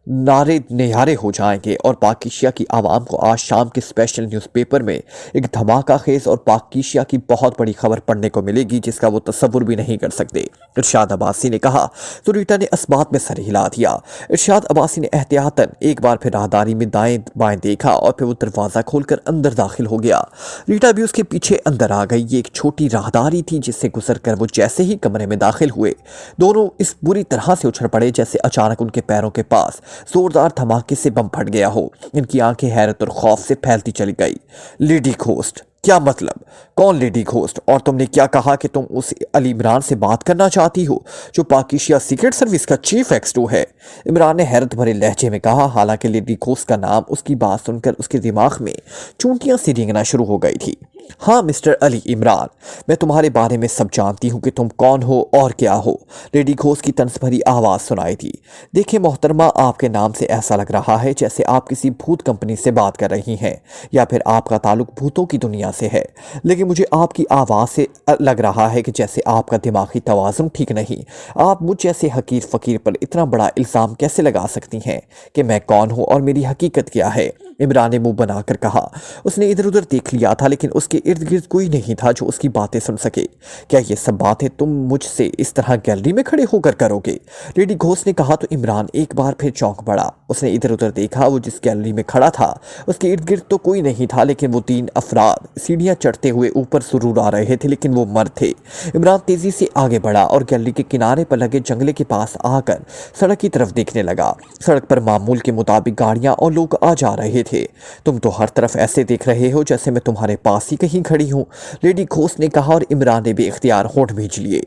नारे निहारे हो जाएंगे और पाकिशिया की आवाम को आज शाम के स्पेशल न्यूज़पेपर में एक धमाका खेज और पाकिशिया की बहुत बड़ी खबर पढ़ने को मिलेगी जिसका वो तसव्वुर भी नहीं कर सकते, इरशाद अब्बासी ने कहा। तो रीटा ने इस बात में सर हिला दिया। इरशाद अब्बासी ने एहतियातन एक बार फिर राहदारी में दाएं बाएं देखा और फिर वो दरवाज़ा खोलकर अंदर दाखिल हो गया। रीटा भी उसके पीछे अंदर आ गई। ये एक छोटी राहदारी थी जिससे गुजर कर वो जैसे ही कमरे में दाखिल हुए दोनों इस बुरी तरह से उछल पड़े जैसे अचानक उनके पैरों के पास जोरदार धमाके से बम फट गया हो। इनकी आंखें हैरत और खौफ से फैलती चली गई। लेडी घोस्ट, क्या मतलब? कौन लेडी घोस्ट? और तुमने क्या कहा कि तुम उस अली इमरान से बात करना चाहती हो जो पाकिशिया सीक्रेट सर्विस का चीफ एक्स2 है? इमरान ने हैरत भरे लहजे में कहा। हालांकि लेडी घोस्ट का नाम उसकी बात सुनकर उसके दिमाग में चूंटियां सी रेंगना शुरू हो गई थी। हाँ मिस्टर अली इमरान, मैं तुम्हारे बारे में सब जानती हूँ कि तुम कौन हो और क्या हो, लेडी घोस्ट की तंज भरी आवाज़ सुनाई थी। देखिए मोहतरमा, आपके नाम से ऐसा लग रहा है जैसे आप किसी भूत कंपनी से बात कर रही हैं या फिर आपका ताल्लुक भूतों की दुनिया से है, लेकिन मुझे आपकी आवाज़ से लग रहा है कि जैसे आपका दिमागी तवाज़ुन ठीक नहीं। आप मुझ जैसे हकीर फ़कीर पर इतना बड़ा इल्ज़ाम कैसे लगा सकती हैं कि मैं कौन हूँ और मेरी हकीकत क्या है? इमरान ने मुंह बनाकर कहा। उसने इधर उधर देख लिया था लेकिन उसके کے ارد گرد کوئی نہیں تھا جو اس کی باتیں سن سکے۔ کیا یہ سب باتیں تم مجھ سے اس طرح گیلری میں کھڑے ہو کر کرو گے؟ لیڈی گھوسٹ نے کہا تو عمران ایک بار پھر چونک پڑا۔ اس نے ادھر ادھر دیکھا، وہ جس گیلری میں کھڑا تھا اس کے ارد گرد تو کوئی نہیں تھا، لیکن وہ 3 افراد سیڑھیاں چڑھتے ہوئے اوپر ضرور آ رہے تھے، لیکن وہ مرد تھے۔ عمران تیزی سے آگے بڑھا اور گیلری کے کنارے پر لگے جنگلے کے پاس آ کر سڑک کی طرف دیکھنے لگا۔ سڑک پر معمول کے مطابق گاڑیاں اور لوگ آ جا رہے تھے۔ تم تو ہر طرف ایسے دیکھ رہے ہو جیسے میں تمہارے پاس ہی کہیں کھڑی ہوں، لیڈی گھوسٹ نے کہا، اور عمران نے بے اختیار ہونٹ بھیج لیے۔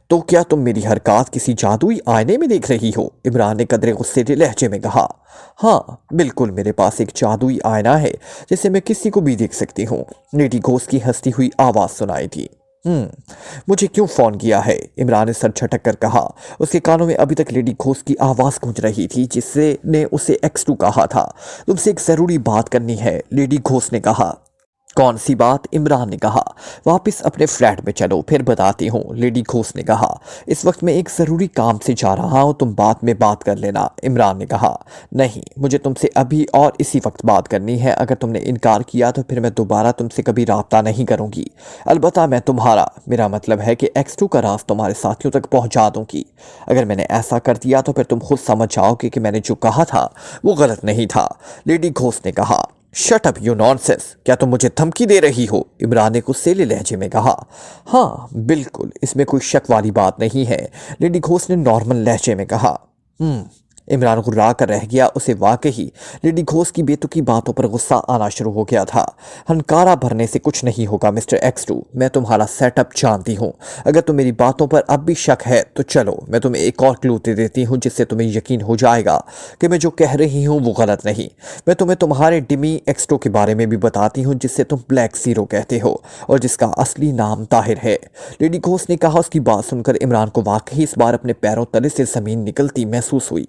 تو کیا تم میری حرکات کسی جادوئی آئینے میں دیکھ رہی ہو؟ عمران نے قدرے غصے کے لہجے میں کہا۔ ہاں بالکل، میرے پاس ایک جادوئی آئینہ ہے جسے میں کسی کو بھی دیکھ سکتی ہوں، لیڈی گھوسٹ کی ہنستی ہوئی آواز سنائی دی۔ مجھے کیوں فون کیا ہے؟ عمران نے سر جھٹک کر کہا۔ اس کے کانوں میں ابھی تک لیڈی گھوسٹ کی آواز گونج رہی تھی جس نے اسے X2 کہا تھا۔ تم سے ایک ضروری بات کرنی ہے، لیڈی گھوسٹ نے کہا۔ کون سی بات؟ عمران نے کہا۔ واپس اپنے فلیٹ میں چلو، پھر بتاتی ہوں، لیڈی گھوسٹ نے کہا۔ اس وقت میں ایک ضروری کام سے جا رہا ہوں، تم بعد میں بات کر لینا، عمران نے کہا۔ نہیں، مجھے تم سے ابھی اور اسی وقت بات کرنی ہے۔ اگر تم نے انکار کیا تو پھر میں دوبارہ تم سے کبھی رابطہ نہیں کروں گی۔ البتہ میں تمہارا، میرا مطلب ہے کہ X2 کا راز تمہارے ساتھیوں تک پہنچا دوں گی۔ اگر میں نے ایسا کر دیا تو پھر تم خود سمجھ جاؤ گے کہ میں نے جو کہا تھا وہ غلط نہیں تھا، لیڈی گھوسٹ نے کہا۔ شٹ اپ یو نانسنس، کیا تم مجھے دھمکی دے رہی ہو؟ عمران نے غصیلے لہجے میں کہا۔ ہاں بالکل، اس میں کوئی شک والی بات نہیں ہے، لیڈی گھوسٹ نے نارمل لہجے میں کہا۔ عمران غرا کر رہ گیا، اسے واقعی لیڈی گھوسٹ کی بے تکی باتوں پر غصہ آنا شروع ہو گیا تھا۔ ہنکارا بھرنے سے کچھ نہیں ہوگا مسٹر X2، میں تمہارا سیٹ اپ جانتی ہوں۔ اگر تم میری باتوں پر اب بھی شک ہے تو چلو میں تمہیں ایک اور کلو دے دیتی ہوں جس سے تمہیں یقین ہو جائے گا کہ میں جو کہہ رہی ہوں وہ غلط نہیں۔ میں تمہیں تمہارے ڈمی X2 کے بارے میں بھی بتاتی ہوں جس سے تم بلیک زیرو کہتے ہو اور جس کا اصلی نام طاہر ہے، لیڈی گھوسٹ نے کہا۔ اس کی بات سن کر عمران کو واقعی اس بار اپنے پیروں تلے سے زمین نکلتی محسوس ہوئی۔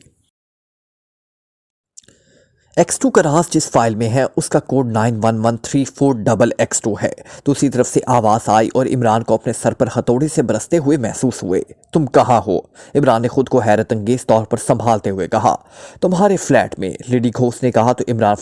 X2 کا راز جس فائل میں ہے اس کا کوڈ 911348XX2 ہے۔ دوسری طرف سے آواز آئی اور عمران کو اپنے سر پر ہتھوڑے سے برستے ہوئے محسوس ہوئے۔ تم کہاں ہو؟ عمران نے خود کو حیرت انگیز طور پر سنبھالتے ہوئے کہا۔ تمہارے فلیٹ میں، لیڈی گھوسٹ نے کہا تو عمران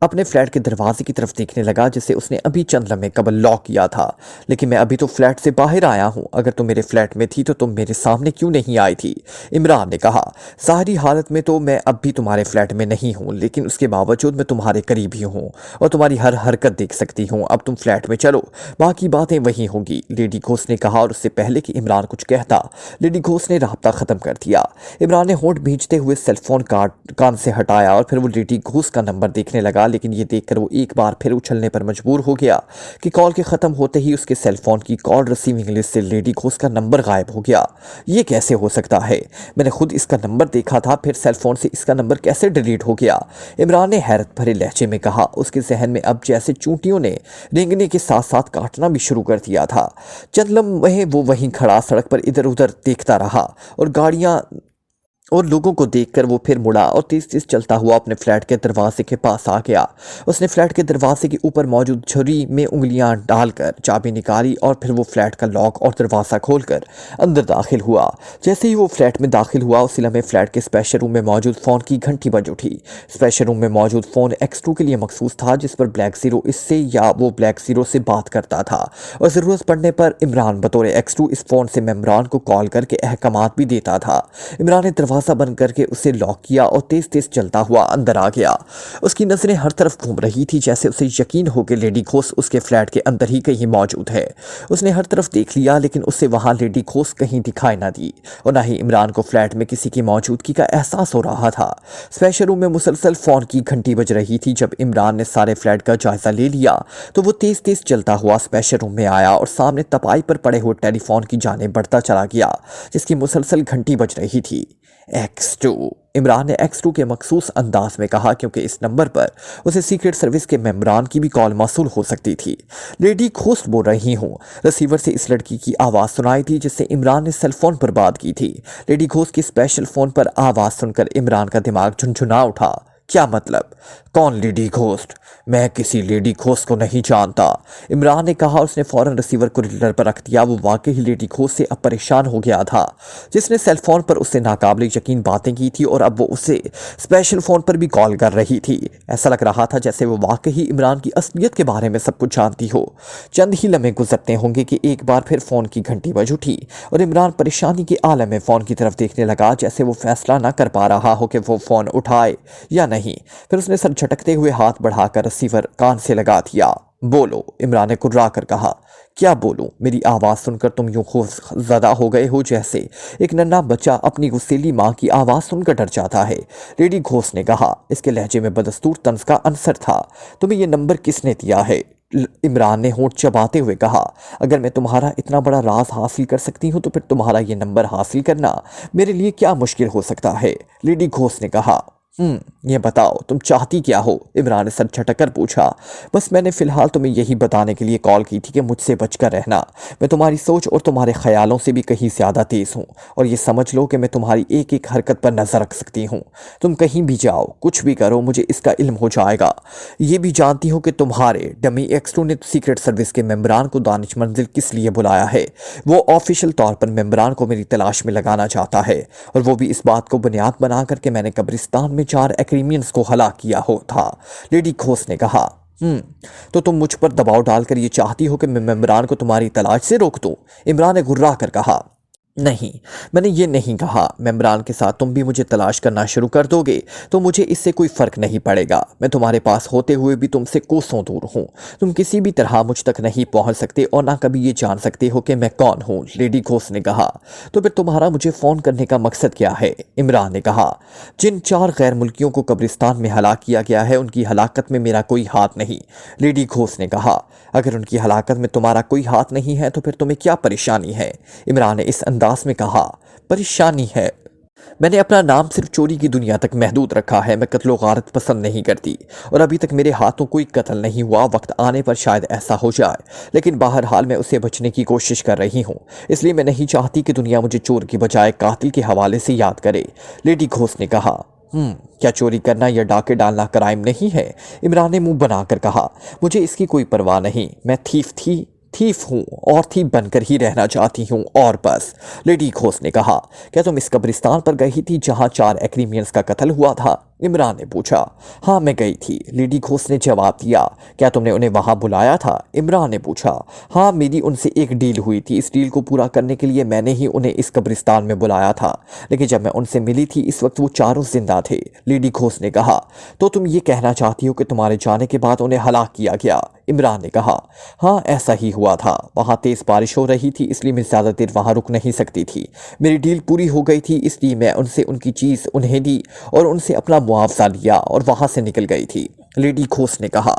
اپنے فلیٹ کے دروازے کی طرف دیکھنے لگا جسے اس نے ابھی چند لمحے قبل لاک کیا تھا۔ لیکن میں ابھی تو فلیٹ سے باہر آیا ہوں، اگر تم میرے فلیٹ میں تھی تو تم میرے سامنے کیوں نہیں آئی تھی؟ عمران نے کہا۔ ظاہری حالت میں تو میں اب بھی تمہارے فلیٹ میں نہیں ہوں، لیکن اس کے باوجود میں تمہارے قریب ہی ہوں اور تمہاری ہر حرکت دیکھ سکتی ہوں۔ اب تم فلیٹ میں چلو، باقی باتیں وہی ہوں گی، لیڈی گھوسٹ نے کہا، اور اس سے پہلے کہ عمران کچھ کہتا لیڈی گھوسٹ نے رابطہ ختم کر دیا۔ عمران نے ہونٹ بھینچتے ہوئے سیل فون کان سے ہٹایا اور پھر وہ لیڈی گھوسٹ کا نمبر دیکھنے لگا، لیکن یہ دیکھ کر وہ ایک بار پھر اچھلنے پر مجبور ہو گیا کہ کال کے ختم ہوتے ہی اس کے سیل فون کی کال ریسیونگ لسٹ سے لیڈی گھوسٹ کا نمبر غائب ہو گیا۔ یہ کیسے ہو سکتا ہے؟ میں نے خود اس کا نمبر دیکھا تھا، پھر سیل فون سے اس کا نمبر کیسے ڈیلیٹ ہو گیا؟ عمران نے حیرت بھرے لہجے میں کہا۔ اس کے ذہن میں اب جیسے چونٹیوں نے رینگنے کے ساتھ ساتھ کاٹنا بھی شروع کر دیا تھا۔ چند لمحے وہ وہیں کھڑا سڑک پر ادھر ادھر دیکھتا رہا اور گاڑیاں اور لوگوں کو دیکھ کر وہ پھر مڑا اور تیز تیز چلتا ہوا اپنے فلیٹ کے دروازے کے پاس آ گیا۔ اس نے فلیٹ کے دروازے کے اوپر موجود جھری میں انگلیاں ڈال کر چابی نکالی اور پھر وہ فلیٹ کا لاک اور دروازہ کھول کر اندر داخل ہوا۔ جیسے ہی وہ فلیٹ میں داخل ہوا اسی لمحے فلیٹ کے اسپیشل روم میں موجود فون کی گھنٹی بج اٹھی۔ اسپیشل روم میں موجود فون X2 کے لیے مخصوص تھا، جس پر بلیک زیرو اس سے یا وہ بلیک زیرو سے بات کرتا تھا، اور ضرورت پڑنے پر عمران بطور X2 اس فون سے ممبران کو کال کر کے احکامات بھی دیتا تھا۔ عمران نے دروازہ بند کر کے اسے لاک کیا اور تیز تیز چلتا ہوا اندر آ گیا۔ اس کی نظریں ہر طرف گھوم رہی تھی جیسے اسے یقین ہو کہ لیڈی گھوسٹ اس کے فلیٹ کے اندر ہی کہیں موجود ہے۔ اس نے ہر طرف دیکھ لیا لیکن اسے وہاں لیڈی گھوسٹ کہیں دکھائی نہ دی، اور نہ ہی عمران کو فلیٹ میں کسی کی موجودگی کا احساس ہو رہا تھا۔ اسپیشل روم میں مسلسل فون کی گھنٹی بج رہی تھی۔ جب عمران نے سارے فلیٹ کا جائزہ لے لیا تو وہ تیز تیز چلتا ہوا اسپیشل روم میں آیا اور سامنے تپائی پر پڑے ہوئے ٹیلی فون کی جانب بڑھتا چلا گیا جس کی مسلسل گھنٹی بج رہی تھی۔ X2، عمران نے X2 کے مخصوص انداز میں کہا، کیونکہ اس نمبر پر اسے سیکرٹ سروس کے ممبران کی بھی کال موصول ہو سکتی تھی۔ لیڈی گھوسٹ بول رہی ہوں، ریسیور سے اس لڑکی کی آواز سنائی تھی جس سے عمران نے سیل فون پر بات کی تھی۔ لیڈی گھوسٹ کی اسپیشل فون پر آواز سن کر عمران کا دماغ جھنجھنا اٹھا۔ क्या मतलब? कौन लेडी घोस्ट? मैं किसी लेडी घोस्ट को नहीं जानता, इमरान ने कहा। उसने फौरन रिसीवर को रिसीवर पर रख दिया। वो वाकई ही लेडी घोस्ट से अब परेशान हो गया था, जिसने सेल फोन पर उससे नाकाबिले यकीन बातें की थी और अब वो उसे स्पेशल फोन पर भी कॉल कर रही थी। ऐसा लग रहा था जैसे वो वाकई ही इमरान की असलियत के बारे में सब कुछ जानती हो। चंद ही लम्हे गुजरते होंगे कि एक बार फिर फोन की घंटी बज उठी और इमरान परेशानी के आलम में फोन की तरफ देखने लगा, जैसे वो फैसला ना कर पा रहा हो कि वो फोन उठाए या नहीं। फिर उसने सर झटकते हुए हाथ बढ़ाकर रिसीवर कान से लगा दिया। बोलो, इमरान ने कुर्रा कर कहा। क्या बोलूं? मेरी आवाज़ सुनकर तुम यूं खौफज़दा हो गए हो जैसे एक नन्हा बच्चा अपनी गुस्सेली माँ की आवाज़ सुनकर डर जाता है, लेडी घोस्ट ने कहा। इसके लहजे में बदस्तूर तंज का अंसर था। तुम्हें यह नंबर किसने दिया है? इमरान ने होंठ चबाते हुए कहा। अगर मैं तुम्हारा इतना बड़ा राज हासिल कर सकती हूँ तो फिर तुम्हारा ये नंबर हासिल करना मेरे लिए क्या मुश्किल हो सकता है, लेडी घोस्ट ने कहा। ये बताओ तुम चाहती क्या हो? इमरान ने सर झटकर पूछा। बस मैंने फ़िलहाल तुम्हें यही बताने के लिए कॉल की थी कि मुझसे बचकर रहना। मैं तुम्हारी सोच और तुम्हारे ख्यालों से भी कहीं ज़्यादा तेज़ हूँ, और ये समझ लो कि मैं तुम्हारी एक एक हरकत पर नज़र रख सकती हूँ। तुम कहीं भी जाओ, कुछ भी करो, मुझे इसका इल्म हो जाएगा। ये भी जानती हो कि तुम्हारे डमी एक्स2 ने सीक्रेट सर्विस के मेम्बरान को दानिश मंजिल किस लिए बुलाया है। वो ऑफिशियल तौर पर मेम्बरान को मेरी तलाश में लगाना चाहता है, और वो भी इस बात को बुनियाद बना कर के मैंने कब्रिस्तान में 4 एक्रीमियंस को हलाक किया हो था, लेडी घोस्ट ने कहा। तो तुम मुझ पर दबाव डालकर ये चाहती हो कि मैं मेम्बरान को तुम्हारी तलाश से रोक दूं? इमरान ने गुर्रा कर कहा। नहीं, मैंने ये नहीं कहा। मेम्बरान के साथ तुम भी मुझे तलाश करना शुरू कर दोगे तो मुझे इससे कोई फ़र्क नहीं पड़ेगा। मैं तुम्हारे पास होते हुए भी तुमसे कोसों दूर हूँ। तुम किसी भी तरह मुझ तक नहीं पहुँच सकते और ना कभी ये जान सकते हो कि मैं कौन हूँ, लेडी घोस्ट ने कहा। तो फिर तुम्हारा मुझे फ़ोन करने का मकसद क्या है? इमरान ने कहा। जिन 4 गैर मुल्कियों को कब्रिस्तान में हलाक किया गया है उनकी हलाकत में मेरा कोई हाथ नहीं, लेडी घोस्ट ने कहा। अगर उनकी हलाकत में तुम्हारा कोई हाथ नहीं है तो फिर तुम्हें क्या परेशानी है? इमरान ने इस अंदाज में कहा। परेशानी है, मैंने अपना नाम सिर्फ चोरी की दुनिया तक महदूद रखा है। मैं कत्लो गारत पसंद नहीं करती और अभी तक मेरे हाथों कोई कत्ल नहीं हुआ। वक्त आने पर शायद ऐसा हो जाए, लेकिन बहरहाल मैं उससे बचने की कोशिश कर रही हूँ। इसलिए मैं नहीं चाहती कि दुनिया मुझे चोर की बजाय कातिल के हवाले से याद करे, लेडी घोस्ट ने कहा। क्या चोरी करना या डाके डालना क्राइम नहीं है? इमरान ने मुंह बनाकर कहा। मुझे इसकी कोई परवाह नहीं। मैं थीफ हूँ और थीफ बनकर ही रहना चाहती हूँ, और बस, लेडी घोस्ट ने कहा। क्या तुम इस कब्रिस्तान पर गई थी जहाँ 4 एक्रीमियंस का कत्ल हुआ था? इमरान ने पूछा। हाँ, मैं गई थी, लेडी घोस्ट ने जवाब दिया। क्या तुमने उन्हें वहाँ बुलाया था? इमरान ने पूछा। हाँ, मेरी उनसे एक डील हुई थी। इस डील को पूरा करने के लिए मैंने ही उन्हें इस कब्रिस्तान में बुलाया था, लेकिन जब मैं उनसे मिली थी इस वक्त वो चारों जिंदा थे, लेडी घोस्ट ने कहा। तो तुम ये कहना चाहती हो कि तुम्हारे जाने के बाद उन्हें हलाक किया गया? इमरान ने कहा। हाँ, ऐसा ही हुआ था। वहाँ तेज़ बारिश हो रही थी, इसलिए मैं ज़्यादा देर वहाँ रुक नहीं सकती थी। मेरी डील पूरी हो गई थी, इसलिए मैं उनसे उनकी चीज़ उन्हें दी और उनसे अपना मुआवजा लिया और वहाँ से निकल गई थी, लेडी घोस्ट ने कहा।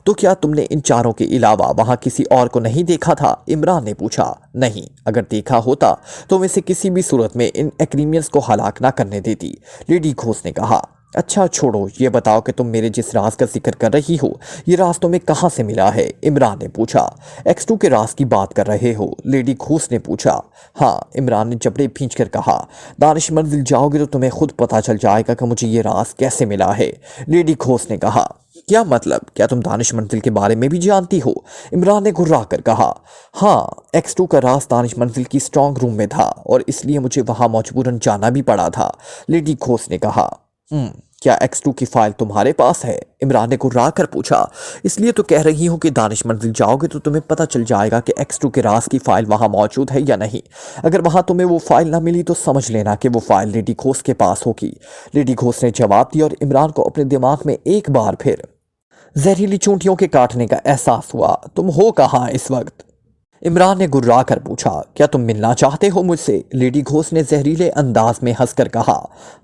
तो क्या तुमने इन 4 के अलावा वहाँ किसी और को नहीं देखा था? इमरान ने पूछा। नहीं, अगर देखा होता तो मैं इसे किसी भी सूरत में इन एक्रीमियंस को हलाक ना करने देती, लेडी घोस्ट ने कहा। अच्छा छोड़ो, ये बताओ कि तुम मेरे जिस राज का जिक्र कर रही हो ये राज तुम्हें कहाँ से मिला है? इमरान ने पूछा। X2 के राज की बात कर रहे हो? लेडी घोस्ट ने पूछा। हाँ, इमरान ने जबड़े भींच कर कहा। दानिश मंजिल जाओगे तो तुम्हें खुद पता चल जाएगा कि मुझे ये राज कैसे मिला है, लेडी घोस्ट ने कहा। क्या मतलब? क्या तुम दानिश मंजिल के बारे में भी जानती हो? इमरान ने घुर्रा कर कहा। हाँ, X2 का राज दानिश मंजिल की स्ट्रांग रूम में था और इसलिए मुझे वहाँ मजबूरन जाना भी पड़ा था, लेडी घोस्ट ने कहा। क्या X2 की फाइल तुम्हारे पास है? इमरान ने घुर्रा कर पूछा। इसलिए तो कह रही हूँ कि दानिश मंजिल जाओगे तो तुम्हें पता चल जाएगा कि X2 के राज की फाइल वहाँ मौजूद है या नहीं। अगर वहाँ तुम्हें वो फाइल ना मिली तो समझ लेना कि वो फाइल लेडी घोस्ट के पास होगी, लेडी घोस्ट ने जवाब दिया। और इमरान को अपने दिमाग में एक बार फिर जहरीली चूंटियों के काटने का एहसास हुआ। तुम हो कहाँ इस वक्त? इमरान ने गुर्रा कर पूछा। क्या तुम मिलना चाहते हो मुझसे? लेडी घोस्ट ने जहरीले अंदाज में हंसकर कहा।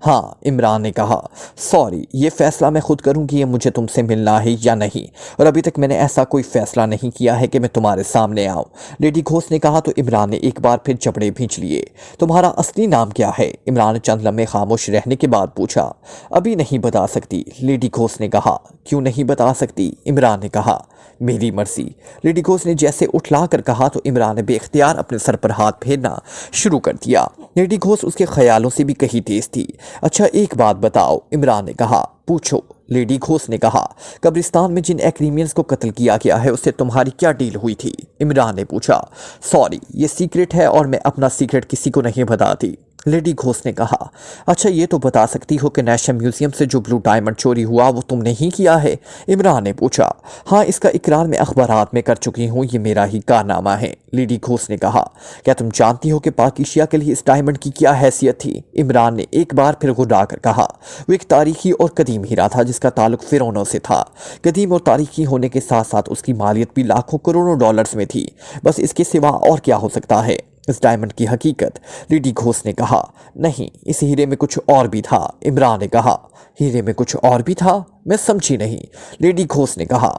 हाँ, इमरान ने कहा। सॉरी, ये फैसला मैं खुद करूँ कि ये मुझे तुमसे मिलना है या नहीं, और अभी तक मैंने ऐसा कोई फैसला नहीं किया है कि मैं तुम्हारे सामने आऊँ, लेडी घोस्ट ने कहा। तो इमरान ने एक बार फिर जबड़े भींच लिए। तुम्हारा असली नाम क्या है? इमरान ने चंद लम्हे खामोश रहने के बाद पूछा। अभी नहीं बता सकती, लेडी घोस्ट ने कहा। क्यों नहीं बता सकती? इमरान ने कहा। मेरी मर्जी, लेडी घोस्ट ने जैसे उठला कर कहा। तो इमरान ने बेख्तियार अपने सर पर हाथ फेरना शुरू कर दिया। लेडी घोस्ट उसके ख्यालों से भी कहीं तेज थी। अच्छा एक बात बताओ, इमरान ने कहा। पूछो, लेडी घोष ने कहा, कब्रिस्तान में जिन एक्रीमियंस को कत्ल किया गया है उससे तुम्हारी क्या डील हुई थी? इमरान ने पूछा। सॉरी, ये सीक्रेट है और मैं अपना सीक्रेट किसी को नहीं बताती। लेडी घोष ने कहा, अच्छा ये तो बता सकती हो कि नेशनल म्यूजियम से जो ब्लू डायमंड चोरी हुआ वो तुमने ही किया है? इमरान ने पूछा। हाँ, इसका इकरार मैं अखबारात में कर चुकी हूँ, ये मेरा ही कारनामा है। लेडी घोष ने कहा, क्या तुम जानती हो कि पाकिशिया के लिए इस डायमंड की क्या हैसियत थी? इमरान ने एक बार फिर घुरा कर कहा। वो एक तारीखी और कदीम हीरा था जिसका ताल्लुक फिरौनों से था। कदीम और तारीखी होने के साथ साथ उसकी मालियत भी लाखों करोड़ों डॉलर्स में थी। बस इसके सिवा और क्या हो सकता है? इस डायमंड की हकीकत, लेडी घोष ने कहा। नहीं, इस हीरे में कुछ और भी था। इमरान ने कहा। हीरे में कुछ और भी था? मैं समझी नहीं। लेडी घोष ने कहा,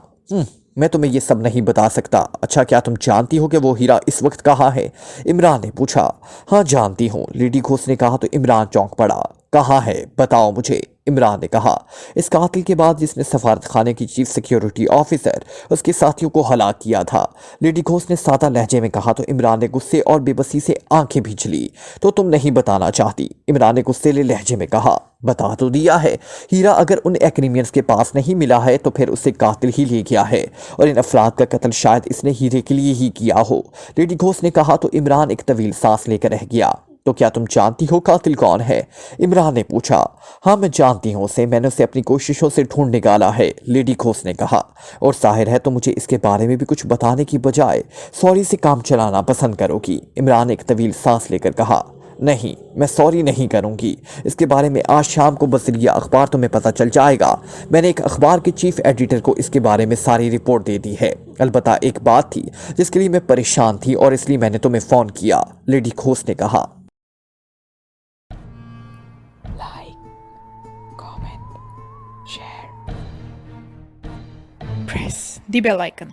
मैं तुम्हें ये सब नहीं बता सकता। अच्छा, क्या तुम जानती हो कि वो हीरा इस वक्त कहाँ है? इमरान ने पूछा। हाँ जानती हूँ, लेडी घोष ने कहा तो इमरान चौंक पड़ा। कहाँ है, बताओ मुझे। इमरान ने कहा, इस कातिल के बाद जिसने सफारत खाने की चीफ सिक्योरिटी ऑफिसर उसके साथियों को हलाक किया था। लेडी घोष ने सादा लहजे में कहा तो इमरान ने गुस्से और बेबसी से आंखें भींच ली। तो तुम नहीं बताना चाहती? इमरान ने गुस्सेले लहजे में कहा। बता तो दिया है। हीरा अगर उन एक्रीमियंस के पास नहीं मिला है तो फिर उसे कातिल ही ले गया है और इन अफराद का कत्ल शायद इसने हीरे के लिए ही किया हो। लेडी घोष ने कहा तो इमरान एक तवील सांस लेकर रह गया। तो क्या तुम जानती हो कातिल कौन है? इमरान ने पूछा। हाँ मैं जानती हूँ उसे, मैंने उसे अपनी कोशिशों से ढूंढ निकाला है, लेडी घोष ने कहा। और जाहिर है तो मुझे इसके बारे में भी कुछ बताने की बजाय सॉरी से काम चलाना पसंद करोगी? इमरान ने एक तवील सांस लेकर कहा। नहीं, मैं सॉरी नहीं करूंगी। इसके बारे में आज शाम को बज़रिया अखबार तुम्हें पता चल जाएगा। मैंने एक अखबार के चीफ एडिटर को इसके बारे में सारी रिपोर्ट दे दी है। अलबत्ता एक बात थी जिसके लिए मैं परेशान थी और इसलिए मैंने तुम्हें फ़ोन किया, लेडी घोष ने कहा। Like, comment, share, press the bell icon